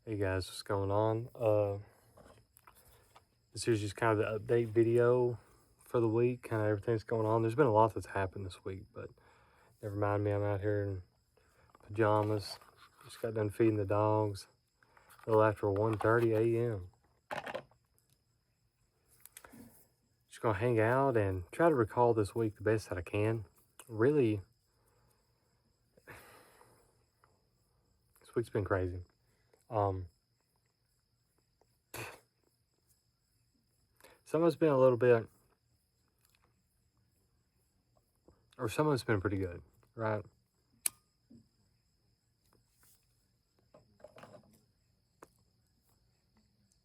Hey guys, what's going on? This is just kind of the update video for the week, kind of everything's going on. There's been a lot that's happened this week, but never mind me, I'm out here in pajamas. Just got done feeding the dogs a little after 1:30 a.m. Just gonna hang out and try to recall this week the best that I can. Really, this week's been crazy. Some of it's been a little bit, or some of it's been pretty good, right?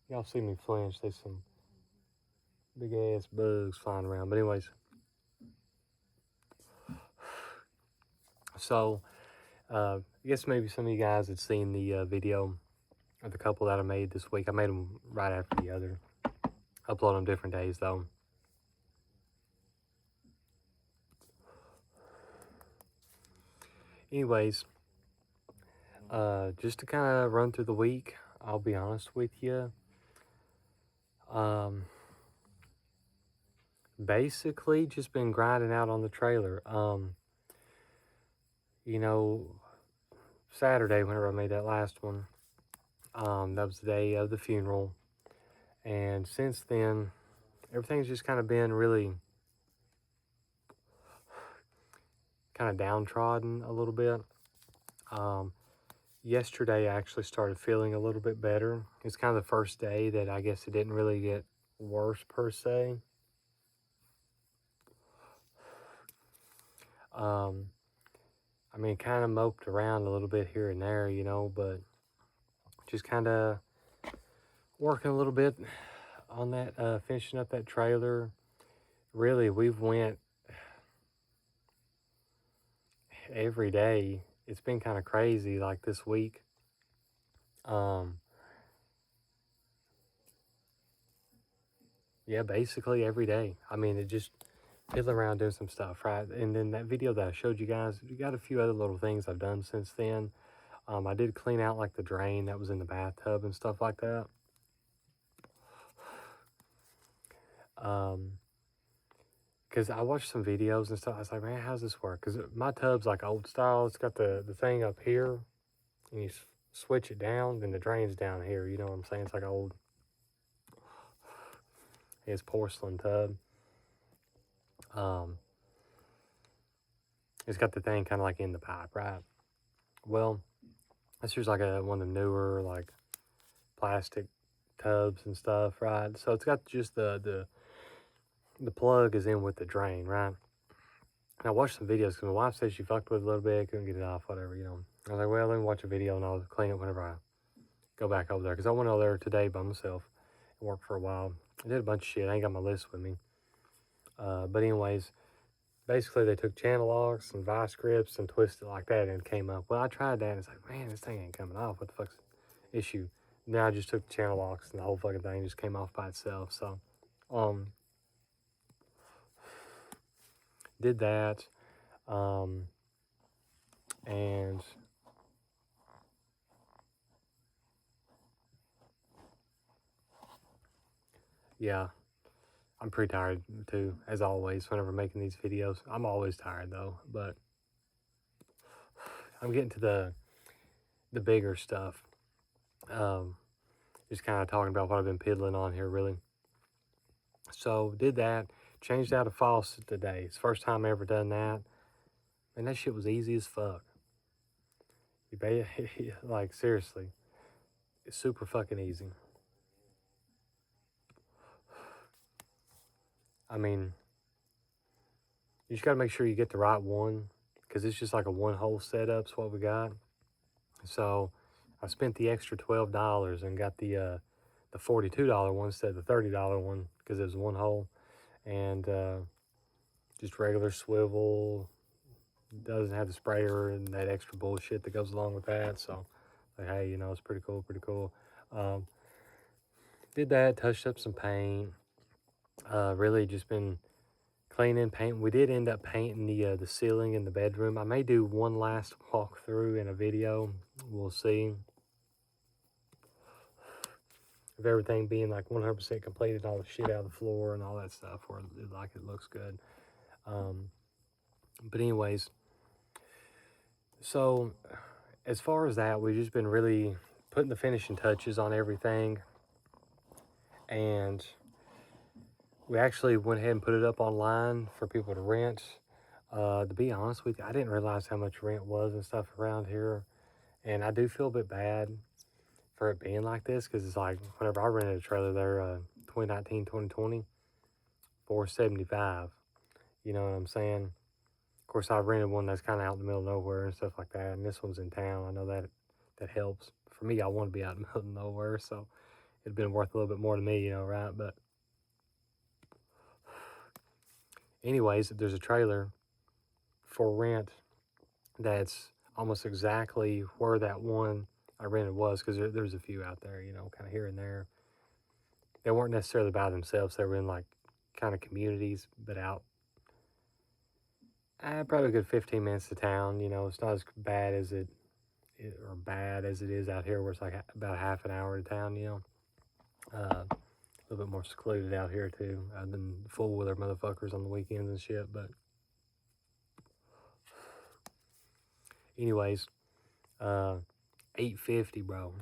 Y'all see me flinch, there's some big ass bugs flying around. But anyways, so I guess maybe some of you guys had seen the video of the couple that I made this week. I made them right after the other. Upload them different days though. Anyways, just to kind of run through the week, I'll be honest with you. Basically just been grinding out on the trailer. You know, Saturday, whenever I made that last one, that was the day of the funeral. And since then, everything's just kind of been really kind of downtrodden a little bit. Yesterday, I actually started feeling a little bit better. It's kind of the first day that I guess it didn't really get worse per se. I mean, kind of moped around a little bit here and there, you know, but just kind of working a little bit on that, finishing up that trailer. Really, we've went every day. It's been kind of crazy like this week. Yeah, basically every day. I mean, it just fiddling around doing some stuff, right? And then that video that I showed you guys, you got a few other little things I've done since then. I did clean out like the drain that was in the bathtub and stuff like that. Because I watched some videos and stuff. I was like, man, how's this work? Because my tub's like old style. It's got the thing up here, and you switch it down, then the drain's down here. You know what I'm saying? It's like old, it's porcelain tub. It's got the thing kind of like in the pipe, right? Well, this here's like one of the newer like plastic tubs and stuff, right? So it's got just the plug is in with the drain, right? And I watched some videos because my wife said she fucked with it a little bit, couldn't get it off, whatever, you know. I was like, well, let me watch a video and I'll clean it whenever I go back over there. Because I went over there today by myself and worked for a while. I did a bunch of shit. I ain't got my list with me. But anyways, basically they took channel locks and vice grips and twisted it like that and it came up. Well, I tried that and it's like, man, this thing ain't coming off. What the fuck's the issue? Now I just took the channel locks and the whole fucking thing just came off by itself. So, did that. And yeah, I'm pretty tired too, as always, whenever making these videos. I'm always tired though, but I'm getting to the bigger stuff. Just kind of talking about what I've been piddling on here, really. So did that, changed out a faucet today. It's the first time I ever done that. And that shit was easy as fuck. Like, seriously, it's super fucking easy. I mean, you just gotta make sure you get the right one, because it's just like a one-hole setup's what we got. So I spent the extra $12 and got the $42 one instead of the $30 one because it was one hole, and just regular swivel. Doesn't have the sprayer and that extra bullshit that goes along with that. So, like, hey, you know, it's pretty cool, pretty cool. Did that, touched up some paint. Really just been cleaning, painting. We did end up painting the ceiling in the bedroom. I may do one last walkthrough in a video. We'll see. of everything being like 100% completed, all the shit out of the floor and all that stuff, where it looks good. But anyways, so as far as that, we've just been really putting the finishing touches on everything, and we actually went ahead and put it up online for people to rent. To be honest with you, I didn't realize how much rent was and stuff around here, and I do feel a bit bad for it being like this, because it's like whenever I rented a trailer there, 2019, 2020, $475. You know what I'm saying? Of course, I rented one that's kind of out in the middle of nowhere and stuff like that, and this one's in town. I know that helps. For me, I want to be out in the middle of nowhere, so it'd been worth a little bit more to me, you know, right? But anyways, there's a trailer for rent that's almost exactly where that one I rented was, because there's a few out there, you know, kind of here and there. They weren't necessarily by themselves. They were in like kind of communities, but out probably a good 15 minutes to town. You know, it's not as bad as bad as it is out here, where it's like about half an hour to town. You know, a little bit more secluded out here too, other than full wheeler motherfuckers on the weekends and shit. But anyways, $850, bro.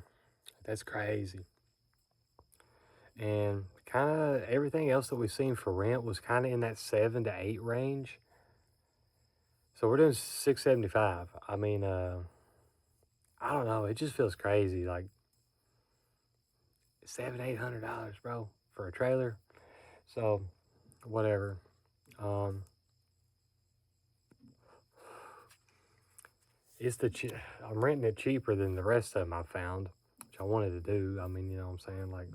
That's crazy. And kind of everything else that we've seen for rent was kind of in that 7 to 8 range. So we're doing $675. I mean, I don't know. It just feels crazy. Like $700-800, bro, for a trailer. So whatever. It's I'm renting it cheaper than the rest of them I found, which I wanted to do. I mean, you know what I'm saying? Like,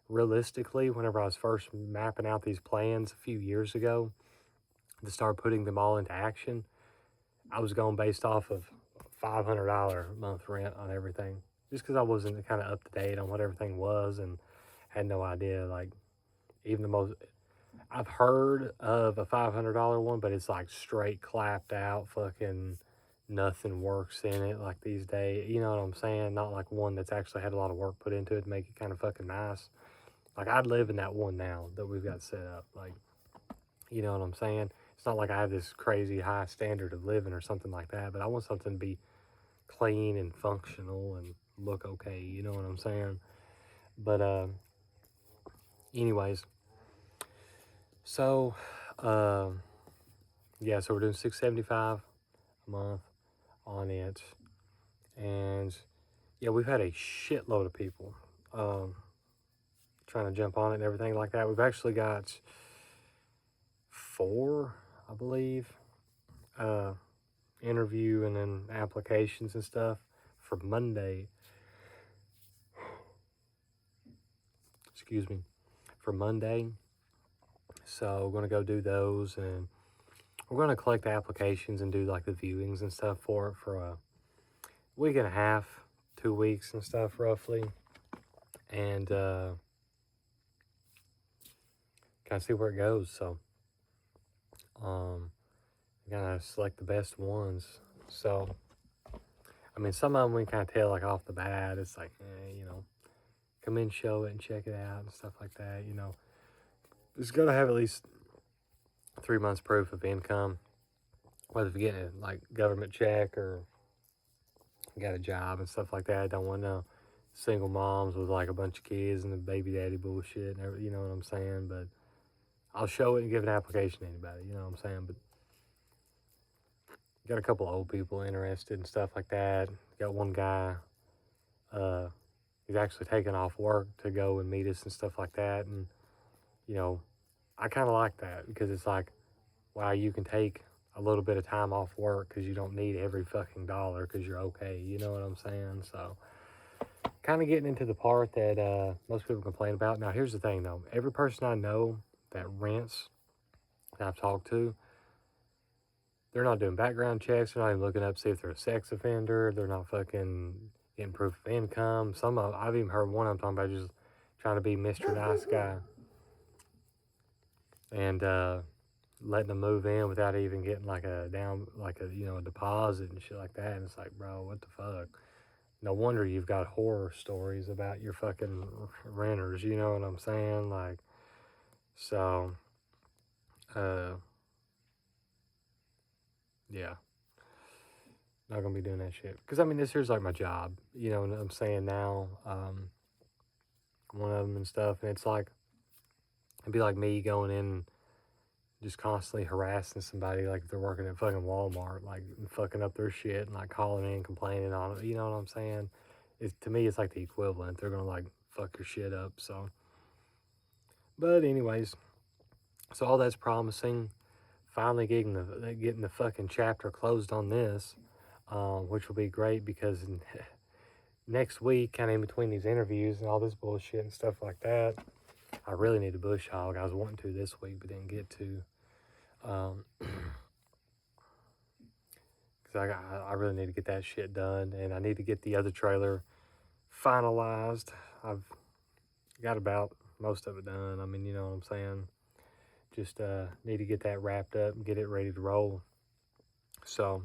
realistically, whenever I was first mapping out these plans a few years ago to start putting them all into action, I was going based off of $500 a month rent on everything, just because I wasn't kind of up to date on what everything was and had no idea. Like, even the most, I've heard of a $500 one, but it's like straight clapped out, fucking nothing works in it like these days. You know what I'm saying? Not like one that's actually had a lot of work put into it to make it kind of fucking nice. Like, I'd live in that one now that we've got set up. Like, you know what I'm saying? It's not like I have this crazy high standard of living or something like that, but I want something to be clean and functional and look okay. You know what I'm saying? But anyways, so yeah, so we're doing $675 a month on it, and yeah, we've had a shitload of people trying to jump on it and everything like that. We've actually got 4, I believe, interview and then applications and stuff for Monday. Excuse me, for Monday. So we're gonna go do those, and we're gonna collect the applications and do like the viewings and stuff for it for a week and a half, 2 weeks and stuff roughly, and kind of see where it goes. So gotta select the best ones. So I mean, some of them we kind of tell like off the bat. It's like, you know, come in, show it, and check it out and stuff like that. You know, it's gonna have at least 3 months proof of income, whether you're getting a like government check or got a job and stuff like that. I don't want no single moms with like a bunch of kids and the baby daddy bullshit and everything, you know what I'm saying? But I'll show it and give an application to anybody, you know what I'm saying? But got a couple old people interested and stuff like that. Got one guy, he's actually taking off work to go and meet us and stuff like that. And, you know, I kind of like that, because it's like, wow, you can take a little bit of time off work because you don't need every fucking dollar because you're okay. You know what I'm saying? So kind of getting into the part that most people complain about. Now, here's the thing, though. Every person I know that rents that I've talked to, they're not doing background checks. They're not even looking up to see if they're a sex offender. They're not fucking getting proof of income. I've even heard one I'm talking about just trying to be Mr. Nice Guy and letting them move in without even getting like a down, like a, you know, a deposit and shit like that. And it's like, bro, what the fuck? no wonder you've got horror stories about your fucking renters, you know what I'm saying? Like, so, yeah, not gonna be doing that shit. Because, I mean, this here's like my job, you know what I'm saying now, one of them and stuff, and it's like, it'd be like me going in just constantly harassing somebody, like if they're working at fucking Walmart, like fucking up their shit and like calling in, complaining on it. You know what I'm saying? To me, it's like the equivalent. They're gonna like fuck your shit up. So, but anyways, so all that's promising. Finally getting the fucking chapter closed on this, which will be great because next week, kind of in between these interviews and all this bullshit and stuff like that, I really need a bush hog. I was wanting to this week, but didn't get to. Because I really need to get that shit done, and I need to get the other trailer finalized. I've got about most of it done. I mean, you know what I'm saying? Just need to get that wrapped up and get it ready to roll. So,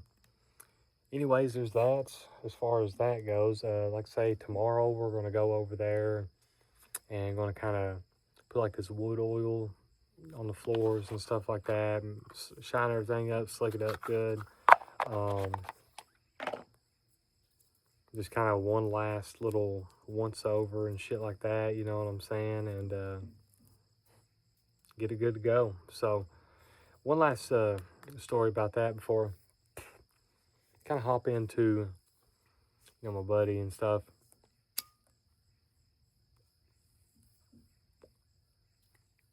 anyways, there's that. As far as that goes, like I say, tomorrow we're going to go over there and going to kind of put like this wood oil on the floors and stuff like that, and shine everything up, slick it up good. Just kind of one last little once over and shit like that, you know what I'm saying? And get it good to go. So, one last story about that before kind of hop into, you know, my buddy and stuff.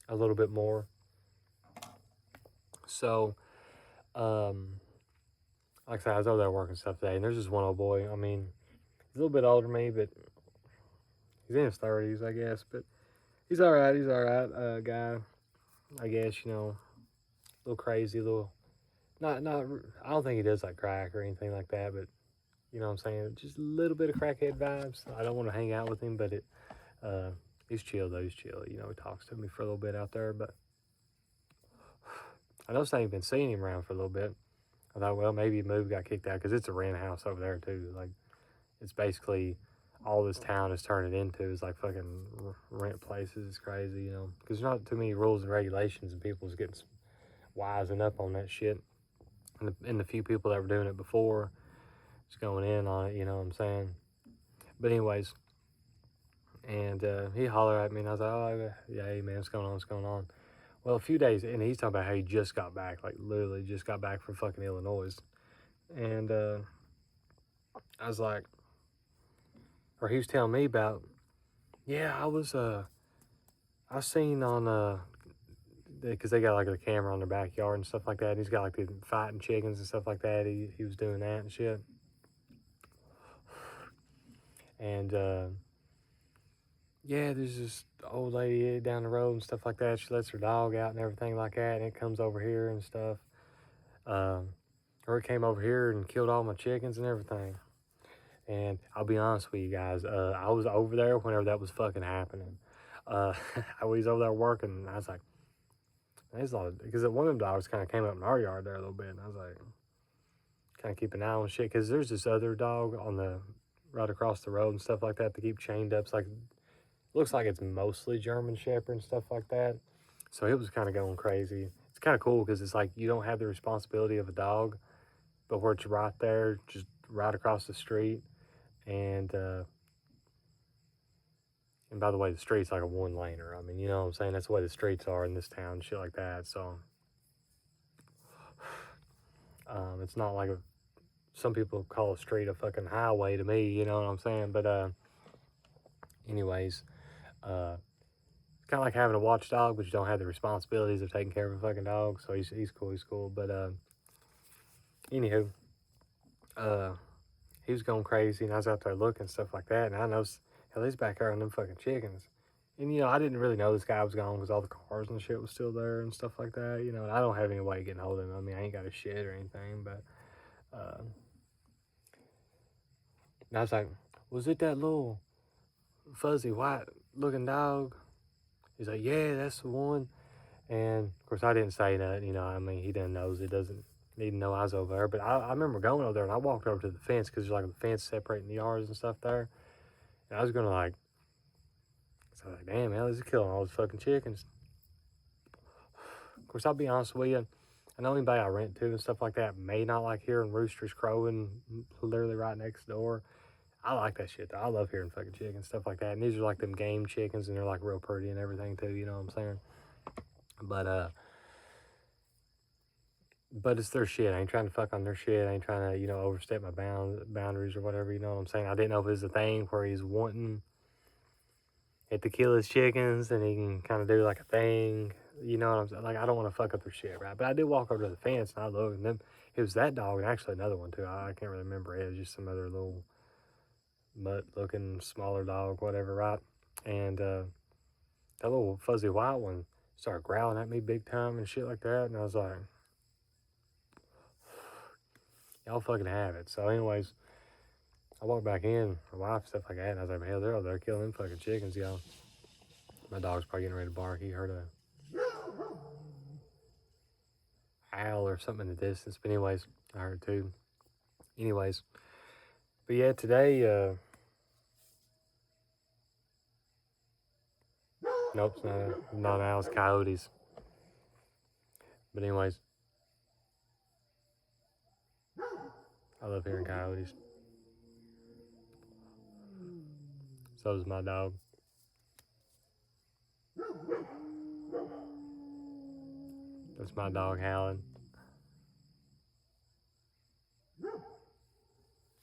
A little bit more. So, like I said, I was over there working stuff today, and there's this one old boy. I mean, he's a little bit older than me, but he's in his 30s, I guess. But he's all right. He's all right, guy. I guess, you know, a little crazy, a little not. I don't think he does like crack or anything like that, but you know what I'm saying. Just a little bit of crackhead vibes. I don't want to hang out with him, but he's chill though. He's chill. You know, he talks to me for a little bit out there, but I noticed I ain't been seeing him around for a little bit. I thought, well, maybe he moved, got kicked out because it's a rent house over there too. Like, it's basically all this town is turning into is like fucking rent places. It's crazy, you know, because there's not too many rules and regulations, and people's getting wising up on that shit. And the few people that were doing it before, just going in on it, you know what I'm saying? But anyways, and he hollered at me, and I was like, oh, yeah, hey, man, what's going on, what's going on? Well, a few days, and he's talking about how he just got back, like literally just got back from fucking Illinois. And I was like, or he was telling me about, yeah, I seen on, because they got like a camera on their backyard and stuff like that. And he's got like the fighting chickens and stuff like that. He was doing that and shit. And yeah, there's this old lady down the road and stuff like that. She lets her dog out and everything like that, and it comes over here and stuff. Or it came over here and killed all my chickens and everything. And I'll be honest with you guys, I was over there whenever that was fucking happening. I was over there working, and I was like, there's a lot because one of them dogs kind of came up in our yard there a little bit, and I was like, kind of keep an eye on shit, because there's this other dog on the right across the road and stuff like that to keep chained up. It's like, looks like it's mostly German Shepherd and stuff like that. So it was kind of going crazy. It's kind of cool because it's like you don't have the responsibility of a dog, but where it's right there, just right across the street. And by the way, the street's like a one-laner. I mean, you know what I'm saying? That's the way the streets are in this town, shit like that. So it's not like some people call a street a fucking highway to me, you know what I'm saying? But anyways, kind of like having a watchdog, but you don't have the responsibilities of taking care of a fucking dog. So he's cool. But anywho, he was going crazy, and I was out there looking stuff like that, and I noticed, hell, he's back there on them fucking chickens. And you know, I didn't really know this guy was gone because all the cars and shit was still there and stuff like that. You know, and I don't have any way of getting hold of him. I mean, I ain't got a shit or anything, but and I was like, was it that little fuzzy white looking dog? He's like, yeah, that's the one. And of course, I didn't say nothing. You know, I mean, he doesn't knows it doesn't. need to know I was over there. But I remember going over there and I walked over to the fence because there's like a fence separating the yards and stuff there. And I was gonna like, so I was like, damn, hell, he's killing all those fucking chickens. Of course, I'll be honest with you. I know anybody I rent to and stuff like that may not like hearing roosters crowing literally right next door. I like that shit though. I love hearing fucking chickens, stuff like that. And these are like them game chickens and they're like real pretty and everything too, you know what I'm saying? But it's their shit. I ain't trying to fuck on their shit. I ain't trying to, overstep my boundaries or whatever, you know what I'm saying? I didn't know if it was a thing where he's wanting it to kill his chickens and he can kind of do like a thing, you know what I'm saying? Like, I don't want to fuck up their shit, right? But I did walk over to the fence and I looked and them, it was that dog and actually another one too. I can't really remember. It was just some other little mutt looking smaller dog, whatever, right? And that little fuzzy white one started growling at me big time and shit like that. And I was like, y'all fucking have it. So anyways, I walked back in, my wife, stuff like that, and I was like, hell, they're over there killing them fucking chickens, y'all. My dog's probably getting ready to bark. He heard a owl or something in the distance. But anyways, I heard too. Anyways, but yeah, today, nope, it's not owls, coyotes. But anyways, I love hearing coyotes. So does my dog. That's my dog howling.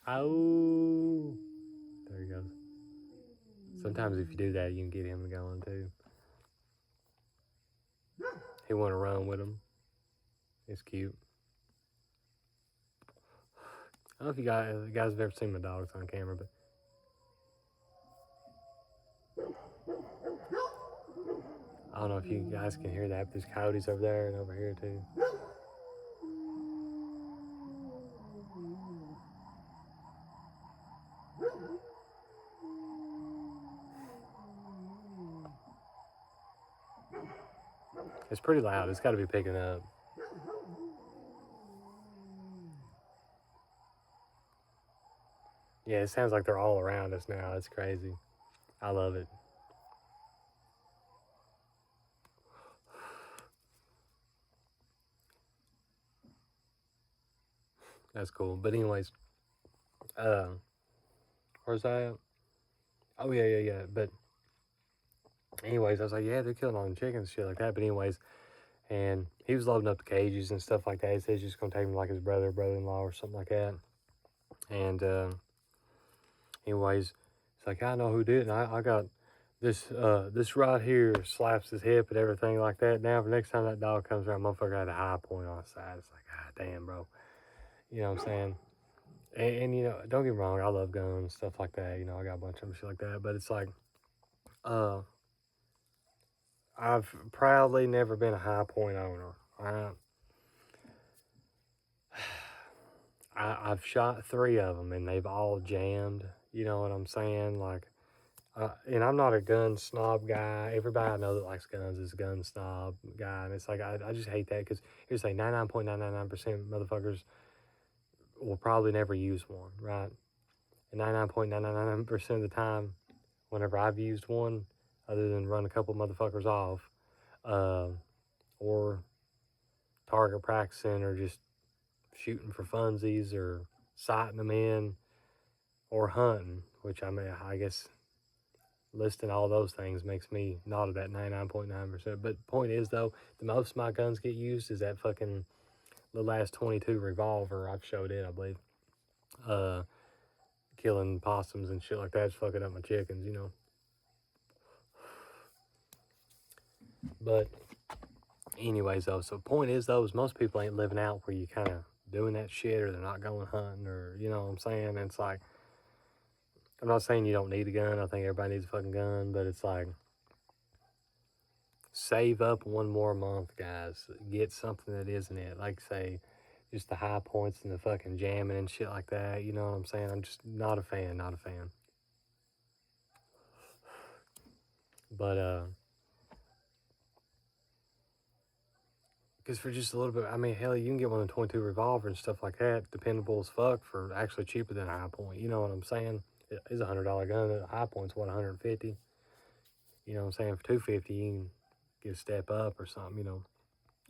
Oh, there he goes. Sometimes if you do that, you can get him going too. He want to run with him. It's cute. I don't know if you guys have ever seen my dogs on camera, but I don't know if you guys can hear that, but there's coyotes over there and over here too. It's pretty loud. It's got to be picking up. Yeah, it sounds like they're all around us now. It's crazy. I love it. That's cool. But anyways, where's that at? Oh yeah. But anyways, I was like, yeah, they're killing all the chickens, shit like that. But anyways, and he was loading up the cages and stuff like that. He said he's just gonna take him like his brother-in-law or something like that. And anyways, it's like I know who did it. And I got this right here slaps his hip and everything like that. Now, for next time that dog comes around, motherfucker had a high point on his side. It's like, God damn, bro. You know what I'm saying? And don't get me wrong, I love guns, stuff like that. I got a bunch of them, shit like that. But it's like, I've proudly never been a high point owner. I've shot 3 of them and they've all jammed. You know what I'm saying? Like, and I'm not a gun snob guy. Everybody I know that likes guns is a gun snob guy. And it's like, I just hate that because here's like 99.999% of motherfuckers will probably never use one, right? And 99.999% of the time, whenever I've used one, other than run a couple motherfuckers off, or target practicing, or just shooting for funsies, or sighting them in, or hunting, which I guess listing all those things makes me not at that 99.9%. But the point is, though, the most of my guns get used is that fucking little ass 22 revolver. I've showed it, I believe. Killing possums and shit like that, just fucking up my chickens, But anyways, though, so point is, though, is most people ain't living out where you kind of doing that shit, or they're not going hunting, or you know what I'm saying? And it's like, I'm not saying you don't need a gun. I think everybody needs a fucking gun, but it's like, save up one more month, guys. Get something that isn't it. Like, say, just the high points and the fucking jamming and shit like that. You know what I'm saying? I'm just not a fan. But, Because for just a little bit, I mean, hell, you can get one of the 22 revolver and stuff like that, dependable as fuck, for actually cheaper than a High Point. You know what I'm saying? It is a $100 gun. A High Point's what, 150? You know what I'm saying? For 250, you can get a step up or something. You know,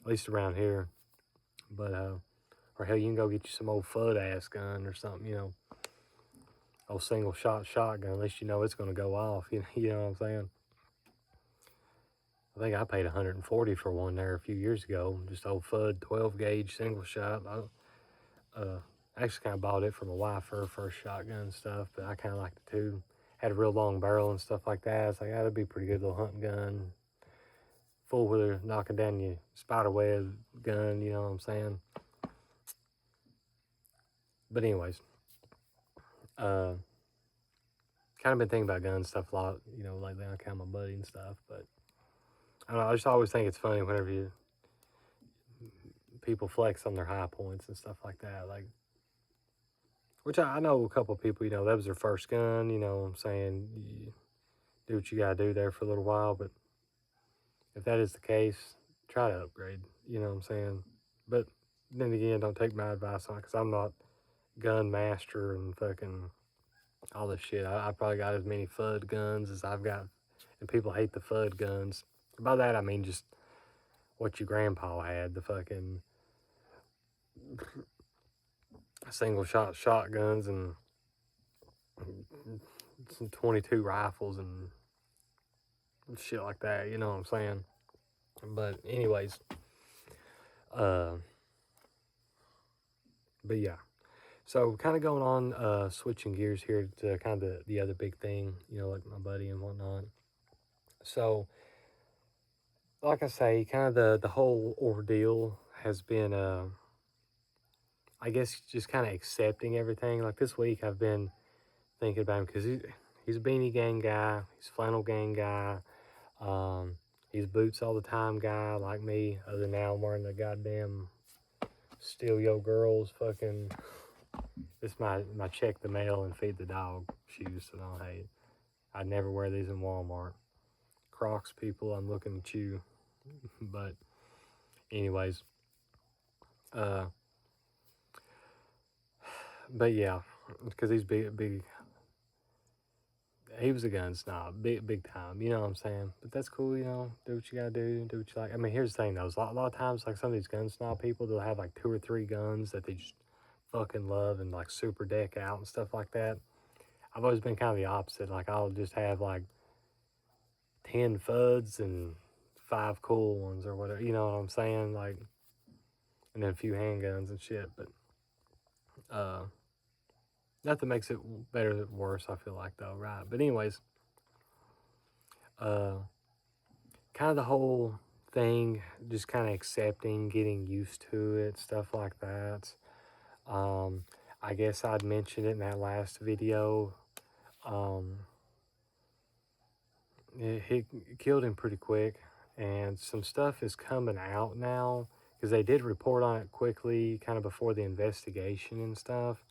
at least around here. But or hell, you can go get you some old FUD ass gun or something. You know, old single shot shotgun. At least you know it's gonna go off. You know what I'm saying? I think I paid 140 for one there a few years ago. Just old FUD 12 gauge single shot. I actually kind of bought it for my wife for her first shotgun and stuff, but I kind of liked it too. Had a real long barrel and stuff like that. It's like, that'd be a pretty good little hunting gun. Full wheeler knocking down your spider web gun, you know what I'm saying? But anyways, kind of been thinking about gun stuff a lot, you know, lately. I count my buddy and stuff, but I don't know, I just always think it's funny whenever people flex on their High Points and stuff like that. Like, which I know a couple of people, you know, that was their first gun, you know what I'm saying? You do what you gotta do there for a little while, but if that is the case, try to upgrade, you know what I'm saying? But then again, don't take my advice on it, because I'm not gun master and fucking all this shit. I probably got as many FUD guns as I've got, and people hate the FUD guns. By that I mean just what your grandpa had, the fucking single shot shotguns and some 22 rifles and shit like that, you know what I'm saying? But anyways, but yeah. So kind of going on, switching gears here to kind of the other big thing, you know, like my buddy and whatnot. So, like I say, kind of the whole ordeal has been, I guess, just kind of accepting everything. Like this week, I've been thinking about him because he's a beanie gang guy, he's flannel gang guy, he's boots all the time guy like me. Other than now, I'm wearing the goddamn steal your girls fucking. It's my check the mail and feed the dog shoes. So no, hey, I'd never wear these in Walmart. Crocs, people, I'm looking at you. But anyways, but yeah, because he's big. He was a gun snob, big time. You know what I'm saying? But that's cool. You know, do what you gotta do what you like. I mean, here's the thing though: a lot of times, like some of these gun snob people, they'll have like 2 or 3 guns that they just fucking love and like super deck out and stuff like that. I've always been kind of the opposite. Like I'll just have like 10 FUDs and 5 cool ones or whatever. You know what I'm saying? Like, and then a few handguns and shit. But nothing makes it better or worse, I feel like, though, right? But anyways, kind of the whole thing, just kind of accepting, getting used to it, stuff like that. I guess I'd mentioned it in that last video. He killed him pretty quick, and some stuff is coming out now because they did report on it quickly, kind of before the investigation and stuff.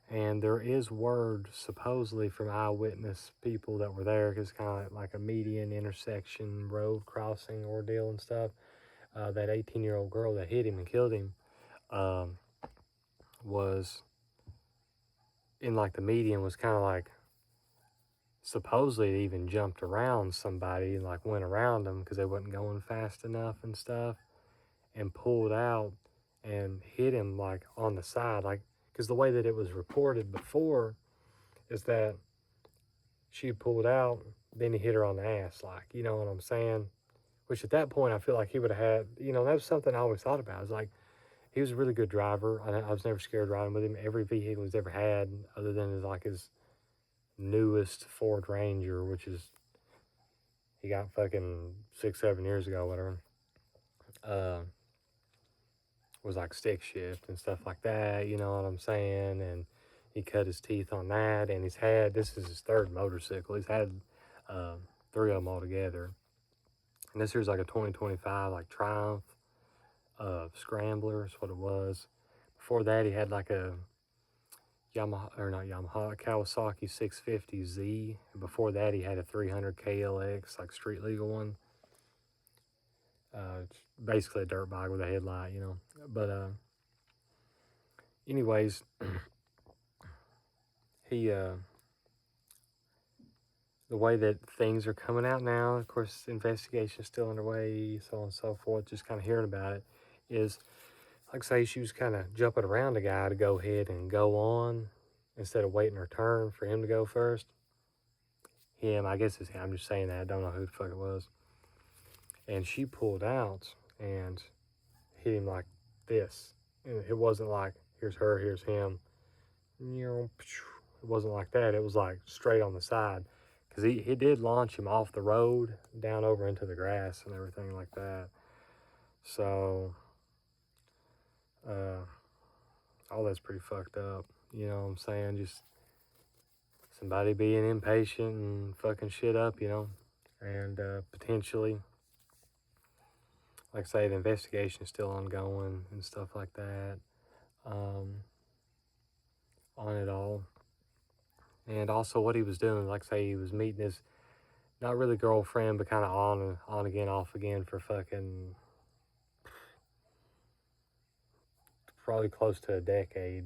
And there is word supposedly from eyewitness people that were there, because kind of like a median intersection road crossing ordeal and stuff. That 18-year-old girl that hit him and killed him was in like the median, was kind of like supposedly it even jumped around somebody and like went around them because they wasn't going fast enough and stuff, and pulled out and hit him like on the side, like, because the way that it was reported before is that she pulled out, then he hit her on the ass, like, you know what I'm saying? Which at that point I feel like he would have had, you know, that was something I always thought about. It's like, he was a really good driver. I was never scared riding with him. Every vehicle he's ever had, other than his newest Ford Ranger, which is, he got fucking 6-7 years ago, whatever, was like stick shift and stuff like that, you know what I'm saying? And he cut his teeth on that, and this is his 3rd motorcycle. He's had 3 of them altogether. And this here's like a 2025 like Triumph Scrambler is what it was. Before that, he had like a Kawasaki 650Z. And before that, he had a 300 KLX, like street legal one. It's basically a dirt bike with a headlight, you know. But anyways, he the way that things are coming out now, of course, the investigation is still underway, so on and so forth. Just kind of hearing about it is, like, say she was kind of jumping around the guy to go ahead and go on instead of waiting her turn for him to go first. Him, I guess it's him. I'm just saying that. I don't know who the fuck it was. And she pulled out and hit him like this. And it wasn't like, here's her, here's him. It wasn't like that. It was like straight on the side. Because he did launch him off the road down over into the grass and everything like that. So, all that's pretty fucked up. You know what I'm saying? Just somebody being impatient and fucking shit up, you know? And potentially, like I say, the investigation is still ongoing and stuff like that on it all. And also what he was doing, like I say, he was meeting his, not really girlfriend, but kind of on again, off again for fucking probably close to a decade.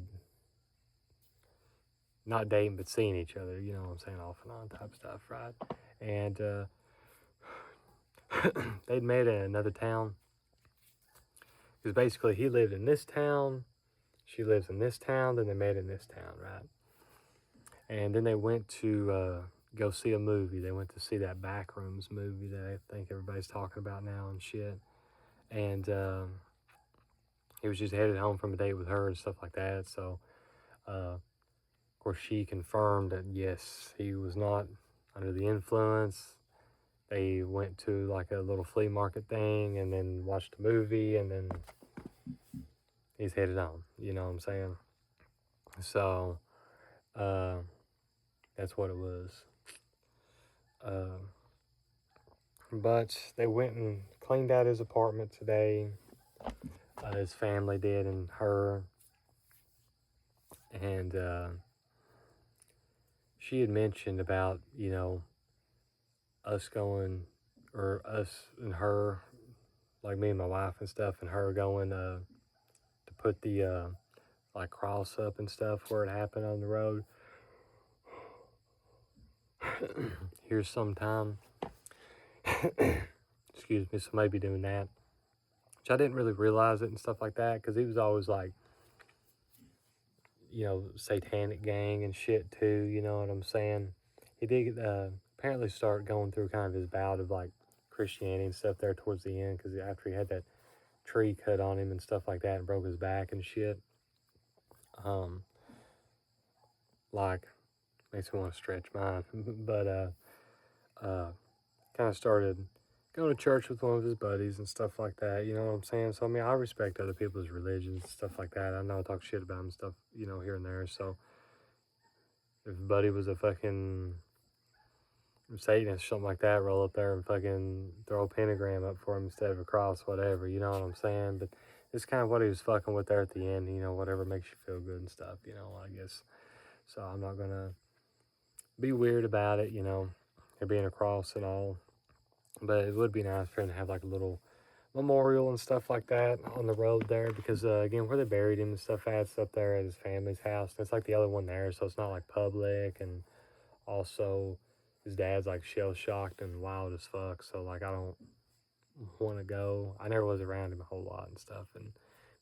Not dating, but seeing each other, you know what I'm saying, off and on type stuff, right? And they'd met in another town. Because basically he lived in this town, she lives in this town, then they met in this town, right? And then they went to go see a movie. They went to see that Backrooms movie that I think everybody's talking about now and shit. And he was just headed home from a date with her and stuff like that. So, of course, she confirmed that yes, he was not under the influence. They went to like a little flea market thing and then watched a movie and then he's headed on. You know what I'm saying? So, that's what it was. But they went and cleaned out his apartment today. His family did, and her. And she had mentioned about, you know, us going, or us and her, like me and my wife and stuff, and her going to put the like cross up and stuff where it happened on the road. Here's sometime. Excuse me, so maybe doing that. Which I didn't really realize it and stuff like that, because he was always like, you know, satanic gang and shit too, you know what I'm saying? He did apparently start going through kind of his bout of like Christianity and stuff there towards the end, because after he had that tree cut on him and stuff like that and broke his back and shit. Like, makes me want to stretch mine. But kind of started going to church with one of his buddies and stuff like that, you know what I'm saying? So, I mean, I respect other people's religions and stuff like that. I know I talk shit about him and stuff, you know, here and there. So, if Buddy was a fucking Satanist or something like that, roll up there and fucking throw a pentagram up for him instead of a cross, whatever, you know what I'm saying? But it's kind of what he was fucking with there at the end, you know, whatever makes you feel good and stuff, you know, I guess. So I'm not gonna be weird about it, you know, there being a cross and all. But it would be nice for him to have like a little memorial and stuff like that on the road there, because again, where they buried him and stuff it's up there at his family's house. And it's like the other one there, so it's not like public, and also his dad's like shell shocked and wild as fuck. So like I don't want to go. I never was around him a whole lot and stuff, and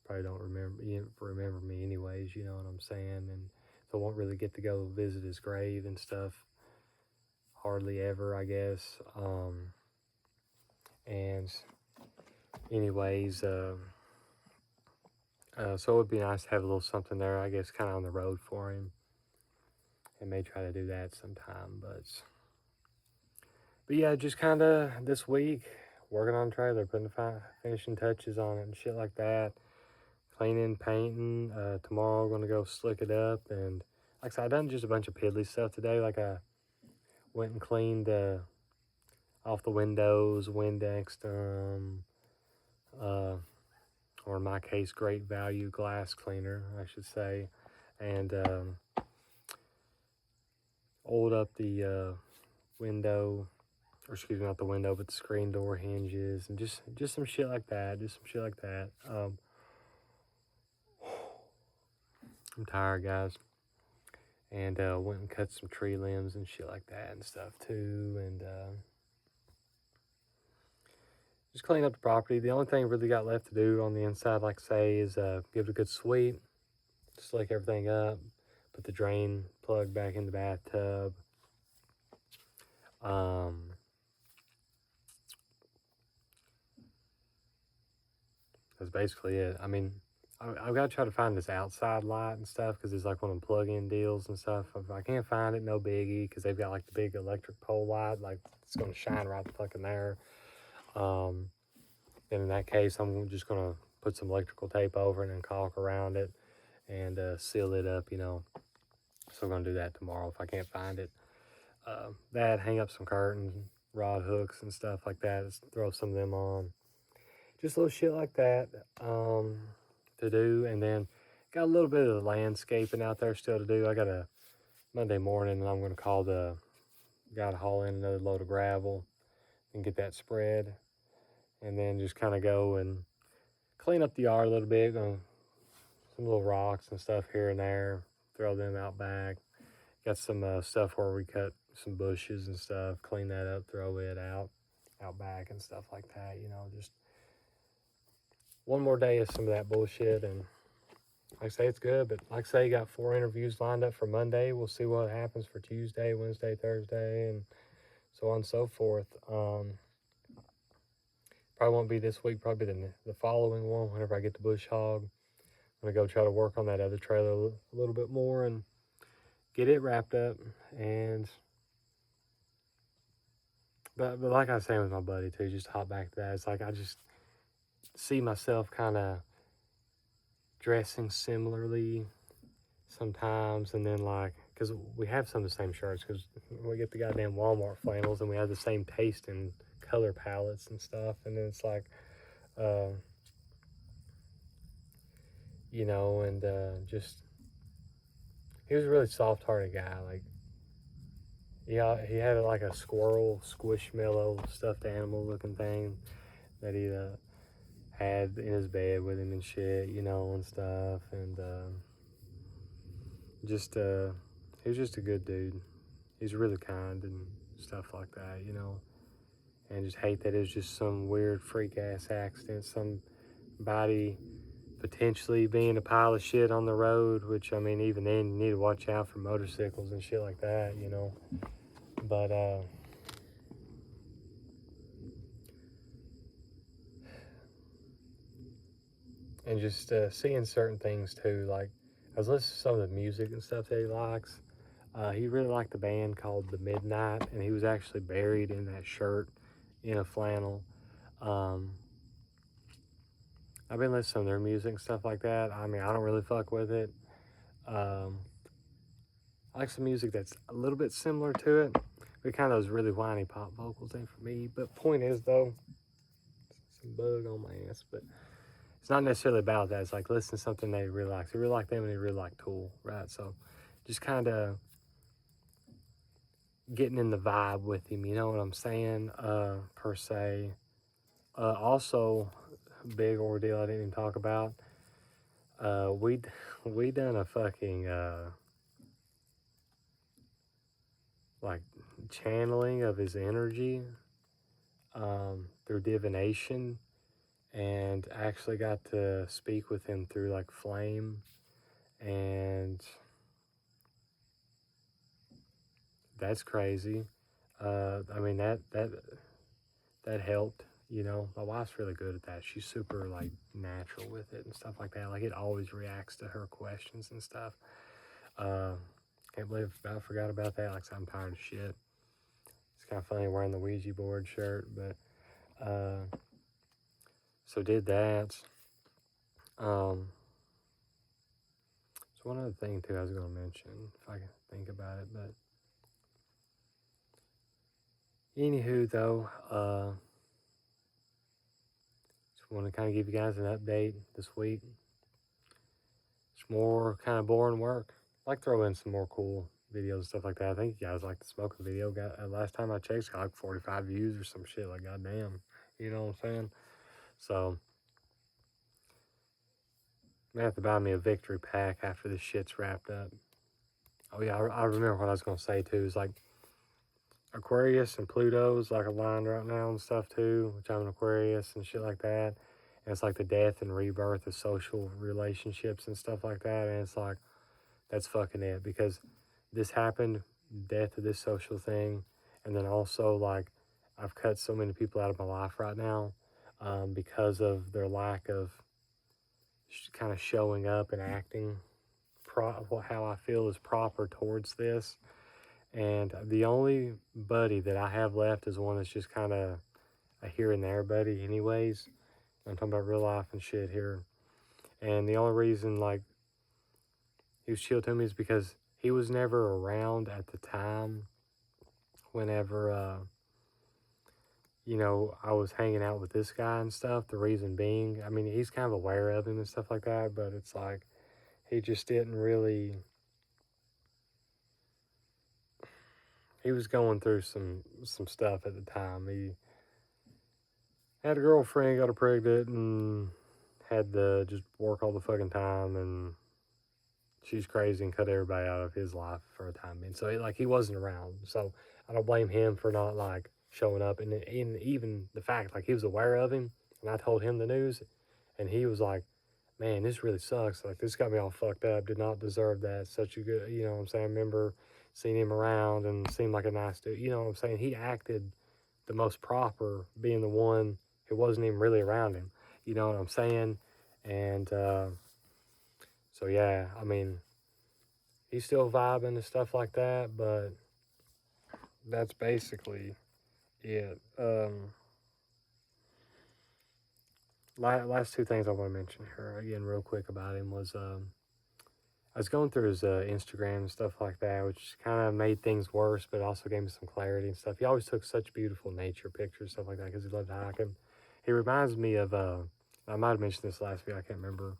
probably don't remember me anyways. You know what I'm saying? And so I won't really get to go visit his grave and stuff. Hardly ever, I guess. And anyways, so it would be nice to have a little something there, I guess, kind of on the road for him. I may try to do that sometime, but yeah, just kind of this week working on the trailer, putting the finishing touches on it and shit like that. Cleaning, painting. Tomorrow I'm gonna go slick it up, and like I said, I done just a bunch of piddly stuff today. Like I went and cleaned off the windows, Windexed them, or in my case, great value glass cleaner, I should say, and oiled up the window or excuse me, not the window, but the screen door hinges, and just some shit like that. Just some shit like that. I'm tired, guys. And went and cut some tree limbs and shit like that and stuff too. And just clean up the property. The only thing really got left to do on the inside, like I say, is give it a good sweep, slick everything up, put the drain plug back in the bathtub. That's basically it. I mean, I've got to try to find this outside light and stuff because it's like one of them plug-in deals and stuff. If I can't find it, no biggie, because they've got like the big electric pole light, like it's going to shine right the fucking there. Then in that case, I'm just going to put some electrical tape over it and caulk around it and seal it up, you know. So I'm going to do that tomorrow if I can't find it. That, hang up some curtains, rod hooks and stuff like that. Just throw some of them on. Just little shit like that to do. And then got a little bit of landscaping out there still to do. I got a Monday morning, and I'm going to call the guy to haul in another load of gravel and get that spread. And then just kind of go and clean up the yard a little bit. Some little rocks and stuff here and there. Throw them out back. Got some stuff where we cut some bushes and stuff. Clean that up, throw it out back and stuff like that. You know, just one more day of some of that bullshit. And like I say, it's good. But like I say, you got 4 interviews lined up for Monday. We'll see what happens for Tuesday, Wednesday, Thursday, and so on and so forth. Probably won't be this week. Probably the following one whenever I get the bush hog. I'm going to go try to work on that other trailer a little bit more and get it wrapped up. But like I was saying with my buddy too, just to hop back to that, it's like I just see myself kind of dressing similarly sometimes, and then like, because we have some of the same shirts, because we get the goddamn Walmart flannels and we have the same taste in color palettes and stuff, and then it's like, you know, and just, he was a really soft-hearted guy. Like, yeah, he had like a squirrel, squishmallow, stuffed animal looking thing that he had in his bed with him and shit, you know, and stuff. And he was just a good dude. He's really kind and stuff like that, you know. And just hate that it was just some weird freak ass accident, somebody potentially being a pile of shit on the road, which, I mean, even then you need to watch out for motorcycles and shit like that, you know. But and just seeing certain things too, like I was listening to some of the music and stuff that he likes. He really liked the band called The Midnight, and he was actually buried in that shirt in a flannel. I've been listening to their music and stuff like that. I mean, I don't really fuck with it. I like some music that's a little bit similar to it, but kind of those really whiny pop vocals ain't for me. But point is, though, some bug on my ass, but it's not necessarily about that. It's like listen to something they really like. They really like them and they really like Tool, right? So just kind of getting in the vibe with him, you know what I'm saying, per se. Also, big ordeal I didn't even talk about. We done a fucking like channeling of his energy through divination, and actually got to speak with him through like flame, and that's crazy. I mean that helped. You know, my wife's really good at that. She's super like natural with it and stuff like that. Like it always reacts to her questions and stuff. Can't believe I forgot about that. Like I'm tired of shit. It's kind of funny wearing the Ouija board shirt, but so did that. So one other thing too I was going to mention, if I can think about it, but anywho though, just want to kind of give you guys an update this week. It's more kind of boring work. I like throw in some more cool videos and stuff like that. I think you guys like the smoking video. Got last time I checked, got like 45 views or some shit. Like goddamn, you know what I'm saying? So I'm gonna have to buy me a victory pack after this shit's wrapped up. Oh yeah, I remember what I was gonna say too. Is like Aquarius and Pluto's like aligned right now and stuff too, which I'm an Aquarius and shit like that. And it's like the death and rebirth of social relationships and stuff like that. And it's like, that's fucking it, because this happened, death of this social thing. And then also, like, I've cut so many people out of my life right now because of their lack of kind of showing up and acting how I feel is proper towards this. And the only buddy that I have left is one that's just kind of a here and there buddy, anyways. I'm talking about real life and shit here. And the only reason, like, he was chill to me is because he was never around at the time whenever, you know, I was hanging out with this guy and stuff. The reason being, I mean, he's kind of aware of him and stuff like that, but it's like, he just didn't really, he was going through some stuff at the time. He had a girlfriend, got her pregnant, and had to just work all the fucking time, and she's crazy and cut everybody out of his life for a time being. So like he wasn't around. So I don't blame him for not like showing up. And even the fact like he was aware of him, and I told him the news, and he was like, "Man, this really sucks. Like this got me all fucked up. Did not deserve that. Such a good, you know what I'm saying." I remember seeing him around and seemed like a nice dude. You know what I'm saying? He acted the most proper, being the one who wasn't even really around him. You know what I'm saying? And so yeah, I mean, he's still vibing and stuff like that, but that's basically it. Last two things I want to mention here again, real quick about him was I was going through his Instagram and stuff like that, which kind of made things worse, but also gave me some clarity and stuff. He always took such beautiful nature pictures, stuff like that, because he loved hiking. He reminds me of I might have mentioned this last week, I can't remember,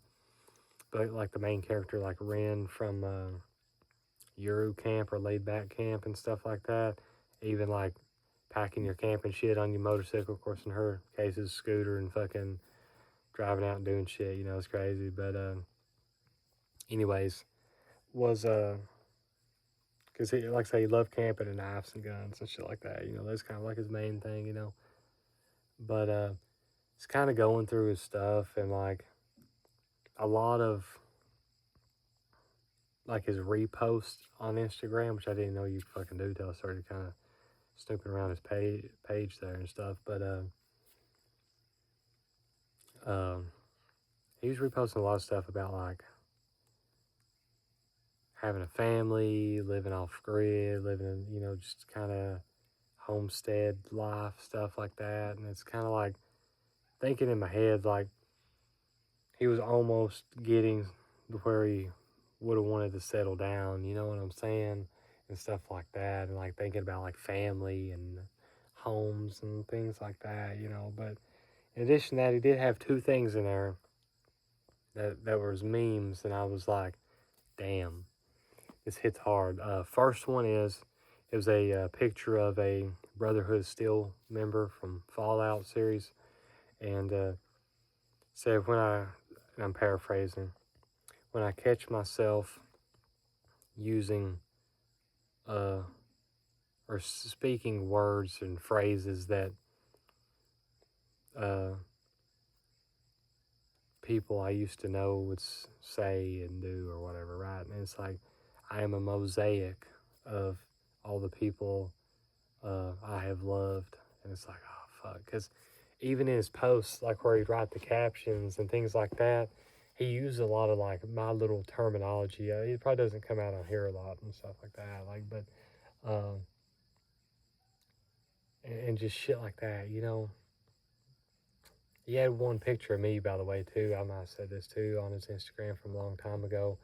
but like the main character, like Ren from Yuru Camp or Laid Back Camp and stuff like that. Even like packing your camping shit on your motorcycle, of course, in her case, is scooter, and fucking driving out and doing shit. You know, it's crazy. But anyways, was because he, like I say, he loved camping and knives and guns and shit like that. You know, that's kind of like his main thing. You know, but it's kind of going through his stuff, and like a lot of like his reposts on Instagram, which I didn't know you fucking do till I started kind of snooping around his page there and stuff. But um, he was reposting a lot of stuff about like having a family, living off grid, living in, you know, just kind of homestead life, stuff like that. And it's kind of like thinking in my head, like he was almost getting to where he would have wanted to settle down, you know what I'm saying? And stuff like that. And like thinking about like family and homes and things like that, you know. But in addition to that, he did have two things in there that was memes, and I was like, damn, this hits hard. First one is, it was a picture of a Brotherhood Steel member from Fallout series, and said, and I'm paraphrasing, when I catch myself using or speaking words and phrases that people I used to know would say and do or whatever, right? And it's like, I am a mosaic of all the people I have loved. And it's like, oh, fuck. Because even in his posts, like where he'd write the captions and things like that, he used a lot of like my little terminology. It probably doesn't come out on here a lot and stuff like that. Like, but, and just shit like that, you know. He had one picture of me, by the way, too. I might have said this too on his Instagram from a long time ago,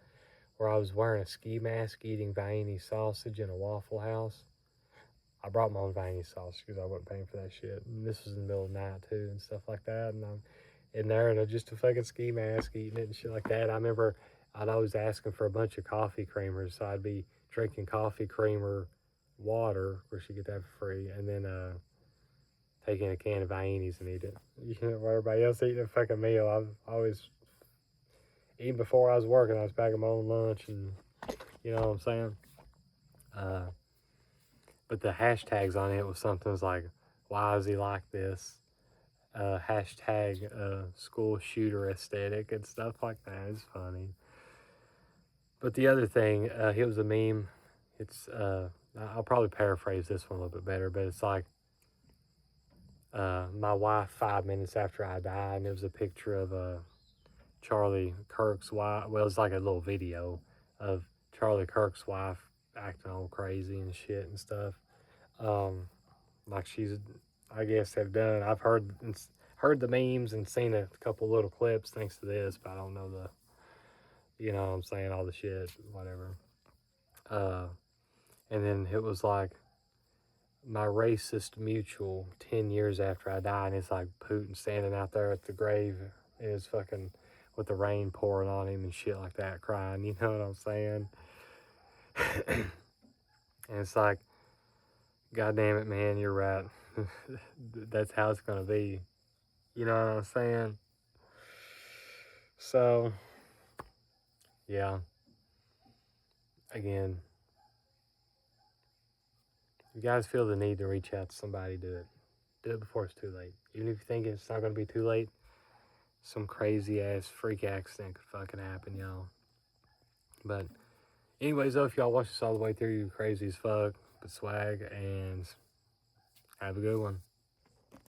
where I was wearing a ski mask, eating Viennese sausage in a Waffle House. I brought my own Viennese sausage because I wasn't paying for that shit. And this was in the middle of the night too, and stuff like that. And I'm in there and just a fucking ski mask eating it and shit like that. I remember I'd always ask him for a bunch of coffee creamers, so I'd be drinking coffee creamer water, of course you get that for free, and then taking a can of Viennies and eat it. You know, while everybody else eating a fucking meal, I've always, even before I was working, I was packing my own lunch, and you know what I'm saying? But the hashtags on it was something was like, why is he like this? Hashtag school shooter aesthetic and stuff like that. It's funny. But the other thing, it was a meme. It's I'll probably paraphrase this one a little bit better, but it's like my wife 5 minutes after I died, and it was a picture of Charlie Kirk's wife. Well, it's like a little video of Charlie Kirk's wife acting all crazy and shit and stuff. Like she's, I guess have done. I've heard the memes and seen a couple little clips thanks to this, but I don't know the, you know what I'm saying, all the shit, whatever. And then it was like my racist mutual 10 years after I died, and it's like Putin standing out there at the grave in his fucking, with the rain pouring on him and shit like that, crying, you know what I'm saying? And it's like, God damn it, man, you're right. That's how it's gonna be. You know what I'm saying? So, yeah. Again, if you guys feel the need to reach out to somebody, do it. Do it before it's too late. Even if you think it's not gonna be too late, some crazy ass freak accident could fucking happen, y'all. But anyways, though, if y'all watch this all the way through, you're crazy as fuck. But swag, and have a good one.